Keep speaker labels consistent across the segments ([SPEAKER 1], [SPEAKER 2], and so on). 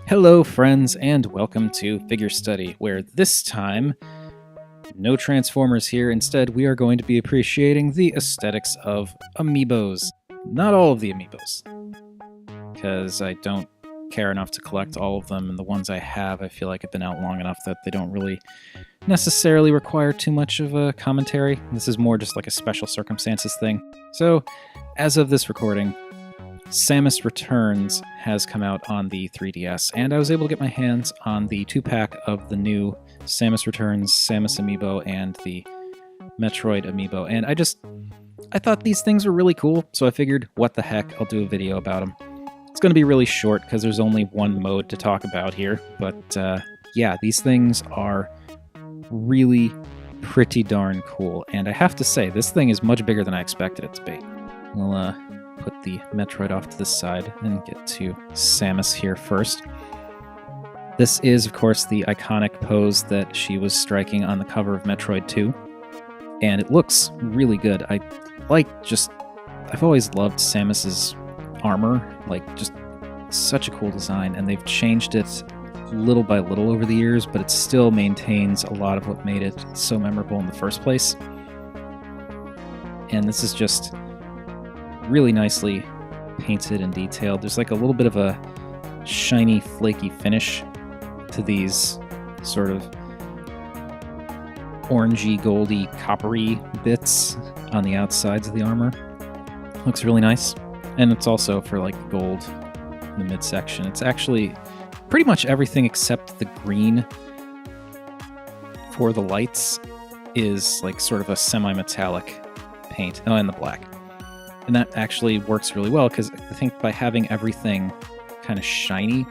[SPEAKER 1] Hello, friends, and welcome to Figure Study, where this time, no Transformers here. Instead, we are going to be appreciating the aesthetics of amiibos. Not all of the amiibos, because I don't care enough to collect all of them, and the ones I have, I feel like have been out long enough that they don't really necessarily require too much of a commentary. This is more just like a special circumstances thing. So, as of this recording, Samus Returns has come out on the 3DS, and I was able to get my hands on the 2-pack of the new Samus Returns, Samus Amiibo, and the Metroid Amiibo, and I thought these things were really cool, so I figured, what the heck, I'll do a video about them. It's going to be really short, because there's only one mode to talk about here, but yeah, these things are really pretty darn cool, and I have to say, this thing is much bigger than I expected it to be. We'll put the Metroid off to the side and get to Samus here first. This is, of course, the iconic pose that she was striking on the cover of Metroid 2, and it looks really good. I've always loved Samus's armor, just such a cool design, and they've changed it little by little over the years, but it still maintains a lot of what made it so memorable in the first place. And this is just really nicely painted and detailed. There's like a little bit of a shiny, flaky finish to these sort of orangey, goldy, coppery bits on the outsides of the armor. Looks really nice. And it's also for like gold in the midsection. It's actually pretty much everything except the green for the lights is like sort of a semi-metallic paint. Oh, and the black. And that actually works really well, because I think by having everything kind of shiny,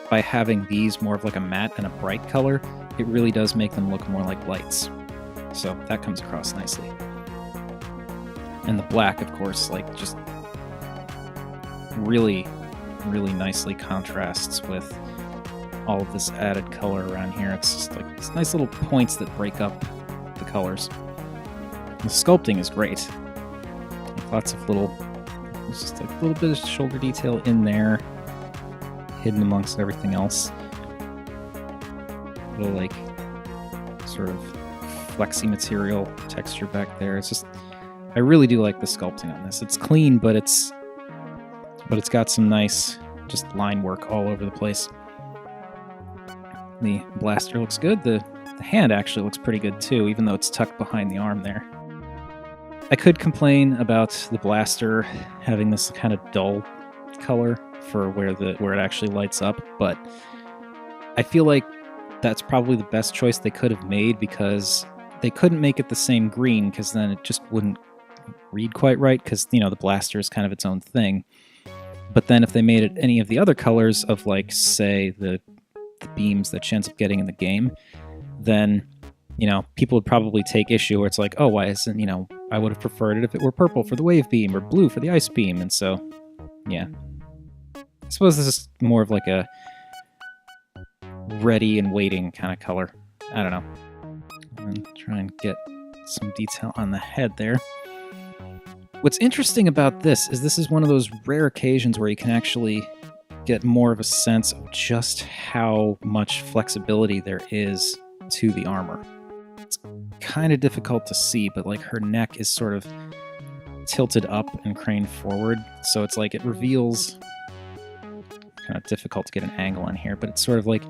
[SPEAKER 1] by having these more of like a matte and a bright color, it really does make them look more like lights. So that comes across nicely. And the black, of course, just really, really nicely contrasts with all of this added color around here. It's just like these nice little points that break up the colors. The sculpting is great. Lots of there's just like a little bit of shoulder detail in there, hidden amongst everything else. Little sort of flexy material texture back there. It's just, I really do like the sculpting on this. It's clean, but it's got some nice just line work all over the place. The blaster looks good. The hand actually looks pretty good too, even though it's tucked behind the arm there. I could complain about the blaster having this kind of dull color for where it actually lights up, but I feel like that's probably the best choice they could have made, because they couldn't make it the same green, because then it just wouldn't read quite right, because, the blaster is kind of its own thing. But then if they made it any of the other colors of, say, the beams that she ends up getting in the game, then people would probably take issue where it's like, oh, why isn't, I would have preferred it if it were purple for the wave beam or blue for the ice beam. And so, yeah. I suppose this is more of like a ready and waiting kind of color. I don't know. And try and get some detail on the head there. What's interesting about this is one of those rare occasions where you can actually get more of a sense of just how much flexibility there is to the armor. It's kind of difficult to see, but her neck is sort of tilted up and craned forward, so it's like it reveals, kind of difficult to get an angle on here, but it's sort of like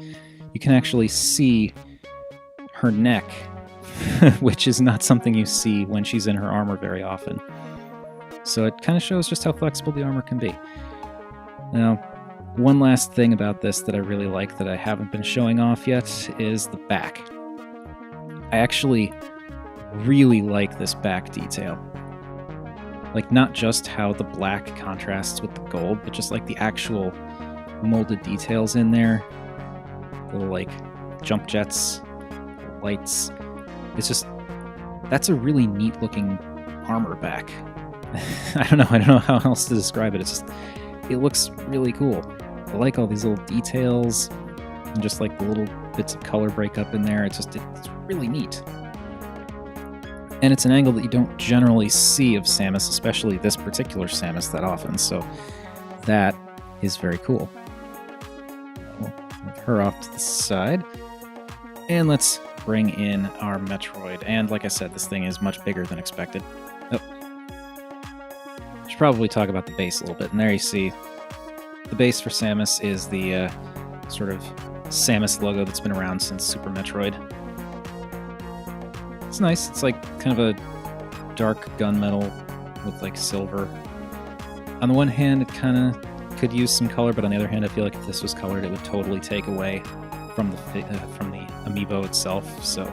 [SPEAKER 1] you can actually see her neck, which is not something you see when she's in her armor very often. So it kind of shows just how flexible the armor can be. Now, one last thing about this that I really like that I haven't been showing off yet is the back. I actually really like this back detail. Not just how the black contrasts with the gold, but just the actual molded details in there. Little jump jets, lights. It's just, that's a really neat looking armor back. I don't know how else to describe it. It looks really cool. I like all these little details and just the little bits of color breakup in there. It's really neat. And it's an angle that you don't generally see of Samus, especially this particular Samus, that often, so that is very cool. We'll her off to the side. And let's bring in our Metroid. And like I said, this thing is much bigger than expected. Oh. Should probably talk about the base a little bit. And there you see the base for Samus is the sort of Samus logo that's been around since Super Metroid. It's nice. It's like kind of a dark gunmetal with like silver. On the one hand, it kind of could use some color, but on the other hand, I feel like if this was colored, it would totally take away from the amiibo itself. So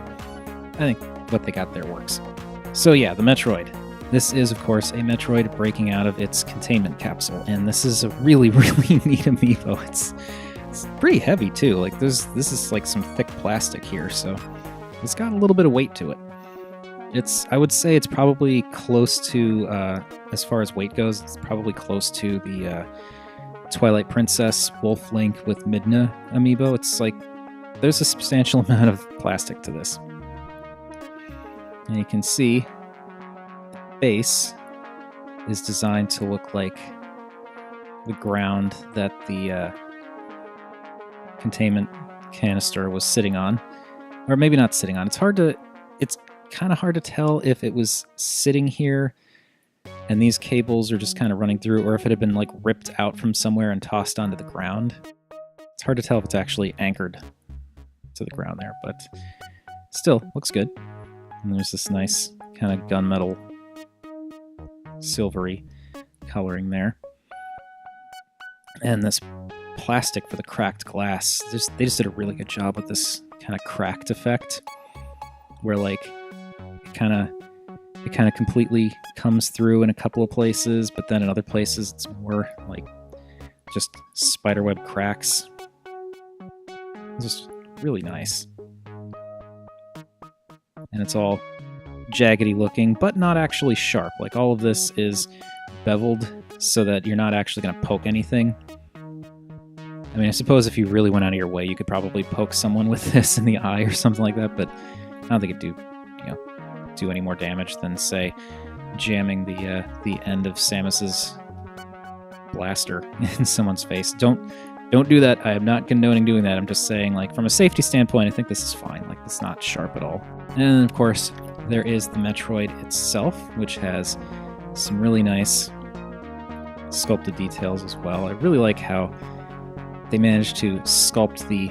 [SPEAKER 1] I think what they got there works. So yeah, the Metroid. This is, of course, a Metroid breaking out of its containment capsule, and this is a really, really neat amiibo. It's pretty heavy too. Like this is like some thick plastic here, so it's got a little bit of weight to it. I would say it's probably close to, as far as weight goes, it's probably close to the Twilight Princess Wolf Link with Midna amiibo. It's like there's a substantial amount of plastic to this, and you can see the base is designed to look like the ground that the containment canister was sitting on, or maybe not sitting on. It's kind of hard to tell if it was sitting here and these cables are just kind of running through, or if it had been like ripped out from somewhere and tossed onto the ground. It's hard to tell if it's actually anchored to the ground there, but still looks good. And there's this nice kind of gunmetal silvery coloring there. And this plastic for the cracked glass, they just did a really good job with this kind of cracked effect, where like it kind of completely comes through in a couple of places, but then in other places it's more like just spiderweb cracks. It's just really nice. And it's all jaggedy looking, but not actually sharp. Like all of this is beveled so that you're not actually going to poke anything. I mean, I suppose if you really went out of your way, you could probably poke someone with this in the eye or something like that, but I don't think it'd do any more damage than, say, jamming the end of Samus's blaster in someone's face. Don't do that. I am not condoning doing that. I'm just saying, like, from a safety standpoint, I think this is fine. Like, it's not sharp at all. And of course, there is the Metroid itself, which has some really nice sculpted details as well. I really like how they managed to sculpt the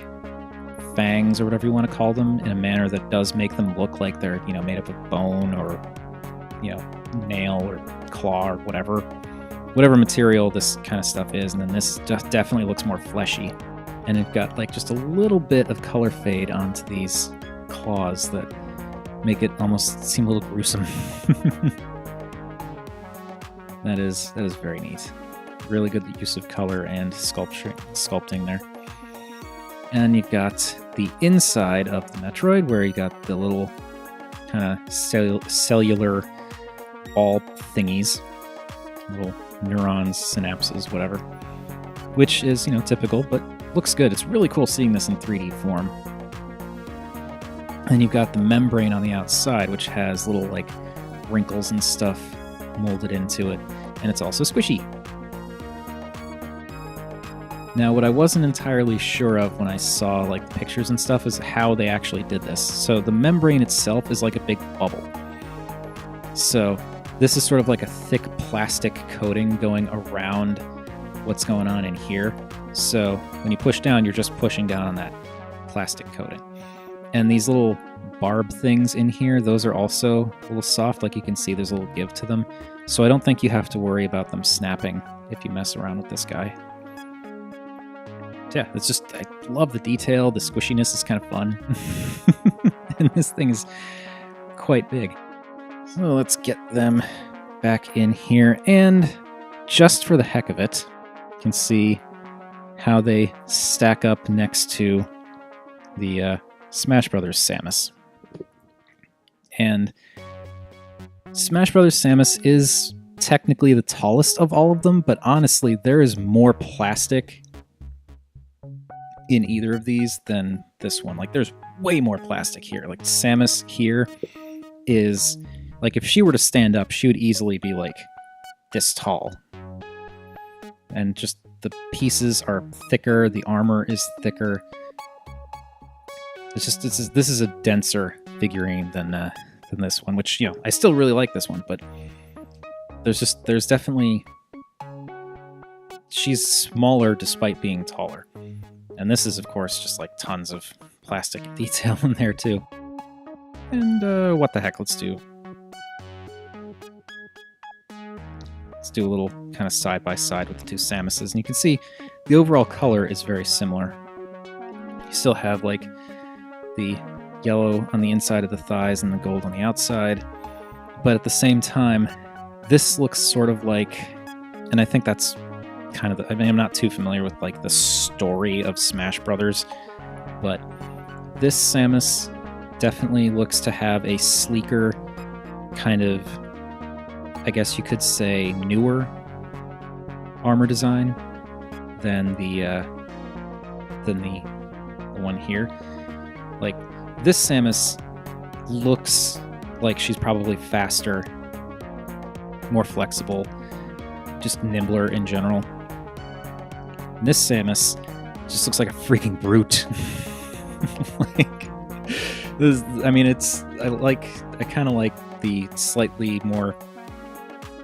[SPEAKER 1] fangs, or whatever you want to call them, in a manner that does make them look like they're, made up of bone or, nail or claw or whatever material this kind of stuff is. And then this just definitely looks more fleshy. And it got like just a little bit of color fade onto these claws that make it almost seem a little gruesome. That is very neat. Really good use of color and sculpting there. And you've got the inside of the Metroid, where you got the little kind of cellular ball thingies, little neurons, synapses, whatever, which is, typical, but looks good. It's really cool seeing this in 3D form. And you've got the membrane on the outside, which has little, like, wrinkles and stuff molded into it, and it's also squishy. Now, what I wasn't entirely sure of when I saw like pictures and stuff is how they actually did this. So the membrane itself is like a big bubble. So this is sort of like a thick plastic coating going around what's going on in here. So when you push down, you're just pushing down on that plastic coating. And these little barb things in here, those are also a little soft. Like you can see, there's a little give to them. So I don't think you have to worry about them snapping if you mess around with this guy. Yeah, it's just, I love the detail. The squishiness is kind of fun. And this thing is quite big. So let's get them back in here. And just for the heck of it, you can see how they stack up next to the Smash Brothers Samus. And Smash Brothers Samus is technically the tallest of all of them, but honestly, there is more plastic in either of these than this one. Like, there's way more plastic here. Like, Samus here is, like, if she were to stand up, she would easily be, like, this tall. And just the pieces are thicker, the armor is thicker, It's just this is a denser figurine than this one, which, you know, I still really like this one, but there's definitely, she's smaller despite being taller. And this is, of course, just like tons of plastic detail in there too. And what the heck, let's do a little kind of side by side with the two Samuses, and you can see the overall color is very similar. You still have like the yellow on the inside of the thighs and the gold on the outside, but at the same time, this looks sort of like, and I think that's kind of I mean, I'm not too familiar with like the story of Smash Brothers, but this Samus definitely looks to have a sleeker, kind of, I guess you could say, newer armor design than the one here. Like, this Samus looks like she's probably faster, more flexible, just nimbler in general. And this Samus just looks like a freaking brute. Like, this, I mean, I kind of like the slightly more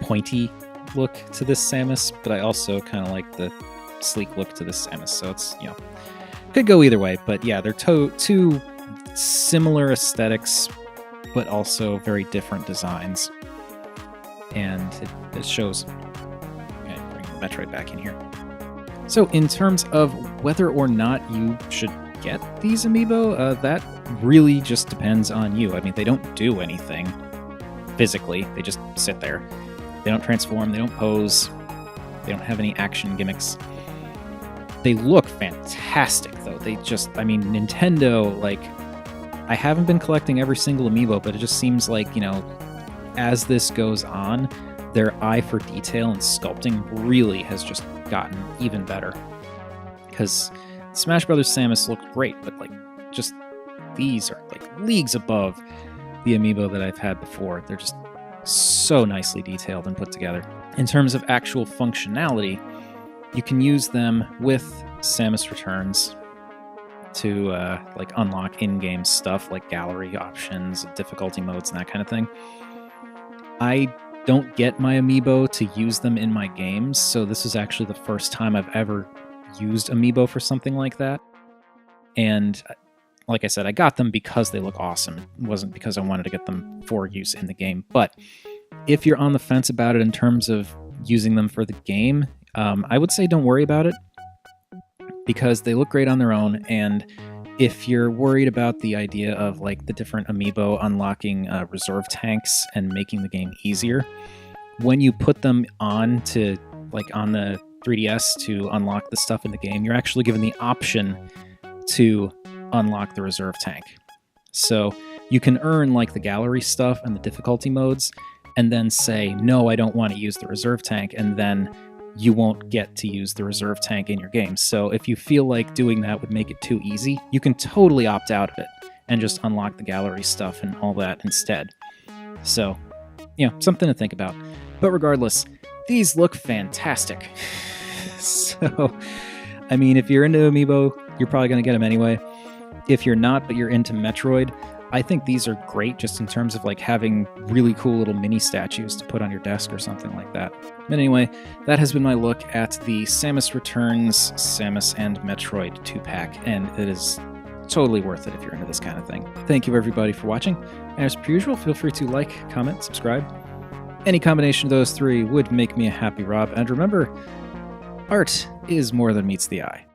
[SPEAKER 1] pointy look to this Samus, but I also kind of like the sleek look to this Samus. So it's, you know, could go either way. But yeah, they're two similar aesthetics, but also very different designs, and it shows. Okay, bring Metroid back in here. So in terms of whether or not you should get these amiibo, that really just depends on you. I mean, they don't do anything physically. They just sit there. They don't transform. They don't pose. They don't have any action gimmicks. They look fantastic, though. They just, I mean, Nintendo, like, I haven't been collecting every single amiibo, but it just seems like, you know, as this goes on, their eye for detail and sculpting really has just gotten even better. Because Smash Brothers Samus looked great, but like, just these are like leagues above the amiibo that I've had before. They're just so nicely detailed and put together. In terms of actual functionality, you can use them with Samus Returns to like unlock in-game stuff like gallery options, difficulty modes, and that kind of thing. I don't get my amiibo to use them in my games, so this is actually the first time I've ever used amiibo for something like that. And like I said, I got them because they look awesome. It wasn't because I wanted to get them for use in the game. But if you're on the fence about it in terms of using them for the game, I would say don't worry about it, because they look great on their own. And if you're worried about the idea of like the different amiibo unlocking reserve tanks and making the game easier, when you put them on to like on the 3DS to unlock the stuff in the game, you're actually given the option to unlock the reserve tank. So you can earn like the gallery stuff and the difficulty modes, and then say, no, I don't want to use the reserve tank, and then you won't get to use the reserve tank in your game. So if you feel like doing that would make it too easy, you can totally opt out of it and just unlock the gallery stuff and all that instead. So, yeah, something to think about. But regardless, these look fantastic. So, I mean, if you're into amiibo, you're probably going to get them anyway. If you're not, but you're into Metroid, I think these are great just in terms of like having really cool little mini statues to put on your desk or something like that. But anyway, that has been my look at the Samus Returns, Samus and Metroid 2-pack, and it is totally worth it if you're into this kind of thing. Thank you everybody for watching, and as per usual, feel free to like, comment, subscribe. Any combination of those three would make me a happy Rob, and remember, art is more than meets the eye.